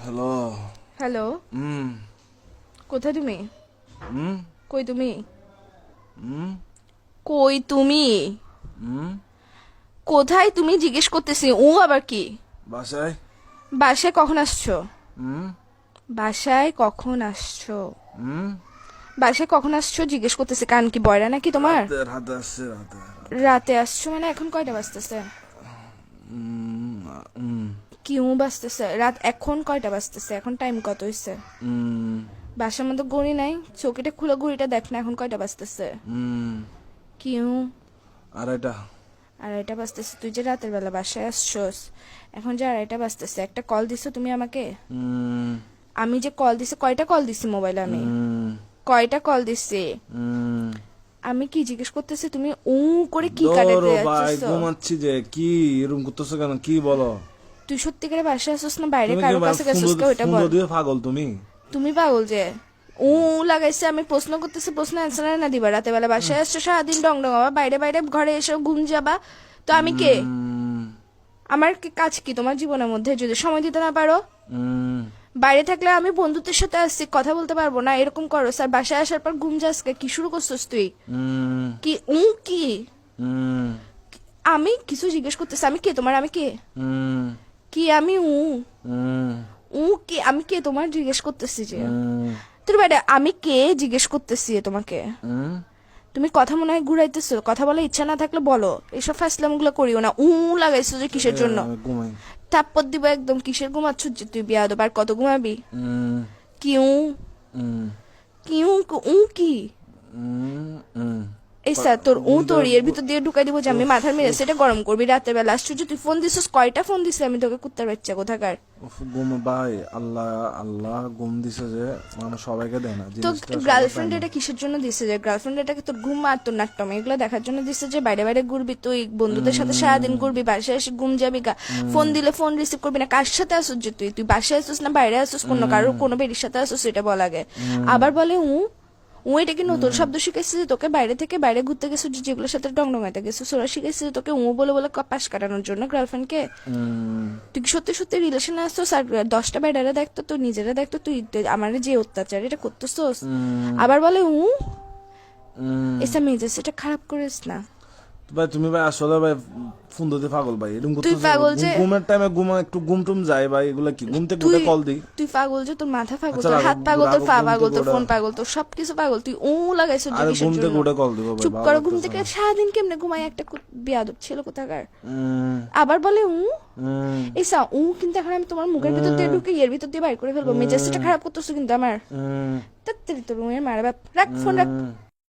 Hello. Hello, হুম। কোথায় তুমি? হুম। কই তুমি? হুম। কই তুমি? হুম। কোথায় তুমি জিজ্ঞেস করতেছি। ও আবার কি? বাসায়। বাসায় কখন আসছো? হুম। বাসায় কখন আসছো? হুম। বাসায় কখন আসছো জিজ্ঞেস করতেছি। কান কি বয়রা নাকি তোমার? রাতে রাতে আসছে রাতে। রাতে আসছো মানে এখন কয়টা বাজতেছে? হুম। হুম। কি বাজতেছে? রাত এখন কয়টা বাজতেছে? এখন টাইম কত হইছে? হুম। বাসার মধ্যে ঘড়ি নাই? চোখেটা খুলে ঘড়িটা দেখ না এখন কয়টা বাজতেছে? হুম। কি? আড়াইটা। আড়াইটা বাজতেছে। তুই যে রাতের বেলা বাসায় আসছোস, এখন যে আড়াইটা বাজতেছে, একটা কল দিছো তুমি আমাকে? হুম। আমি যে কল দিছি, কয়টা কল দিছি মোবাইলে আমি? হুম। কয়টা কল দিছি? হুম। আমি কি জিজ্ঞেস করতেছি, তুমি করে কি ধরো কাটাতে ভাই, যাচ্ছিস? ঘুমাচ্ছি যে। কি এরকম করতেছো কেন? কি বলো? তুই সত্যিকারে বাসায় আসছিস না বাইরে তুমি কি কারো কাছে গেছিস? ওইটা ফোন বল। দিয়ে পাগল তুমি? তুমি পাগল যে লাগাইছে। আমি প্রশ্ন করতেছি, প্রশ্ন অ্যান্সার না দিবা? রাতে বেলা বাসায় আসছো, সারাদিন ডং ডং আবার বাইরে বাইরে ঘরে এসে ঘুম যাবা। তো আমি কে? হুম। আমার কি কাজ কি তোমার জীবনের মধ্যে যদি সময় দিতে না পারো? হুম। বাইরে থাকলে আমি বন্ধুদের সাথে আসছি, কথা বলতে পারবো না এরকম করো স্যার? বাসায় আসার পর ঘুম যাসকে কি শুরু করছিস তুই? হুম। কি কি? হুম। আমি কিছু জিজ্ঞেস করতেছি, আমি কে তোমার? আমি কে? হুম। কি আমি হুম। কি? আমি কে তোমার জিজ্ঞেস করতেছি যে? হুম। তোর বাইরে আমি কে জিজ্ঞেস করতেছি তোমাকে? হুম। তুমি কথা মনে হয় ঘুরাইতেছো। কথা বলার ইচ্ছা না থাকলে বলো, এসব ফাসলাম গুলো করিও না। লাগাইছো যে কিসের জন্য? ঘুমাই। থাপ্পড় দিব একদম। কিসের ঘুমাচ্ছ যে তুই? বিয়াদব। আর কত ঘুমাবি? হুম। কি হুম। কি কি? হুম। হুম। এই স্যার তোর ঘুম তোর থেকে এর ভিতর দিয়ে ঢুকাই দিব যে আমি মাথার মেরে সেটা গরম করবি রাতের বেলা? আশ্চর্য, তুই ফোন দিছিস? কয়টা ফোন দিছিস আমি তোকে? কুত্তার বাচ্চা কোথাকার। ঘুম ভাই, আল্লাহ আল্লাহ ঘুম দিছে যে মানুষ সবাইকে দেয় না তো জিনিসটা, সবার পায় গার্লফ্রেন্ড না। এটা কিসের জন্য দিছে? যে গার্লফ্রেন্ড এটাকে তোর ঘুম আর তোর নাট্যম এগুলো দেখার জন্য দিছে যে বাইরে বাইরে ঘুরবি তুই, বন্ধুদের সাথে সারাদিন ঘুরবি, বাসায় এসে ঘুম যাবি গা। ফোন দিলে ফোন রিসিভ করবি না। কার সাথে আসছিস যে তুই? তুই বাসায় আসছিস না বাইরে আসছিস? কোনো বেরির সাথে আসছিস এটা বল আগে। আবার বলে এটা কি নতুন শব্দ শিখেছিস যে তোকে? বাইরে থেকে বাইরে ঘুরতে গেছিস, যেগুলোর সাথে ডংডঙাইতে গেছিস ওরা শিখেছিস তোকে বলে বলে পাশ কাটানোর জন্য গার্লফ্রেন্ডকে? তুই কি সত্যি সত্যি রিলেশনে আসছিস? আর 10টা বেডারে দেখতো, তুই নিজেরা দেখতো, তুই আমার যে অত্যাচার এটা করতেছস। আবার বলে এসা মেজাজ এটা খারাপ করিস না। ভাই তুমি ভাই আসলে ভাই ফোন দিতে পাগল ভাই, এরকম তুই করতেছো। পাগল যে? ঘুমের টাইমে একটু ঘুম টুম যায় ভাই, এগুলা কি? ঘুম থেকে তুই উঠে কল দিই। তুই পাগল যে? তোর মাথা পাগল, আচ্ছা তোর রাখো, হাত পাগল, তোর রাখো, পা ঘুম পাগল, থেকে তোর উঠে। ফোন পাগল, তোর সবকিছু পাগল। তুই লাগাইছ যে আরে কিসের ঘুম থেকে জন্য? উঠে কল দিব ভাই, চুপ ভালো করো। ঘুম লাগতেছে থেকে না। সারাদিন কেমনে ঘুমাই একটা বেয়াদব ছিল কোথাকার। হুম। আবার বলে হুম। এইসা কিন্তু এখন আমি তোমার মুখের ভিতর দিয়ে ঢুকে এর ভিতর দিয়ে বাইর করে ফেলবো। মেজাজটা খারাপ করতেছো কিন্তু আমার। হুম। তাড়াতাড়ি তোর রুমের মারা বাপ। রাখ ফোন রাখ।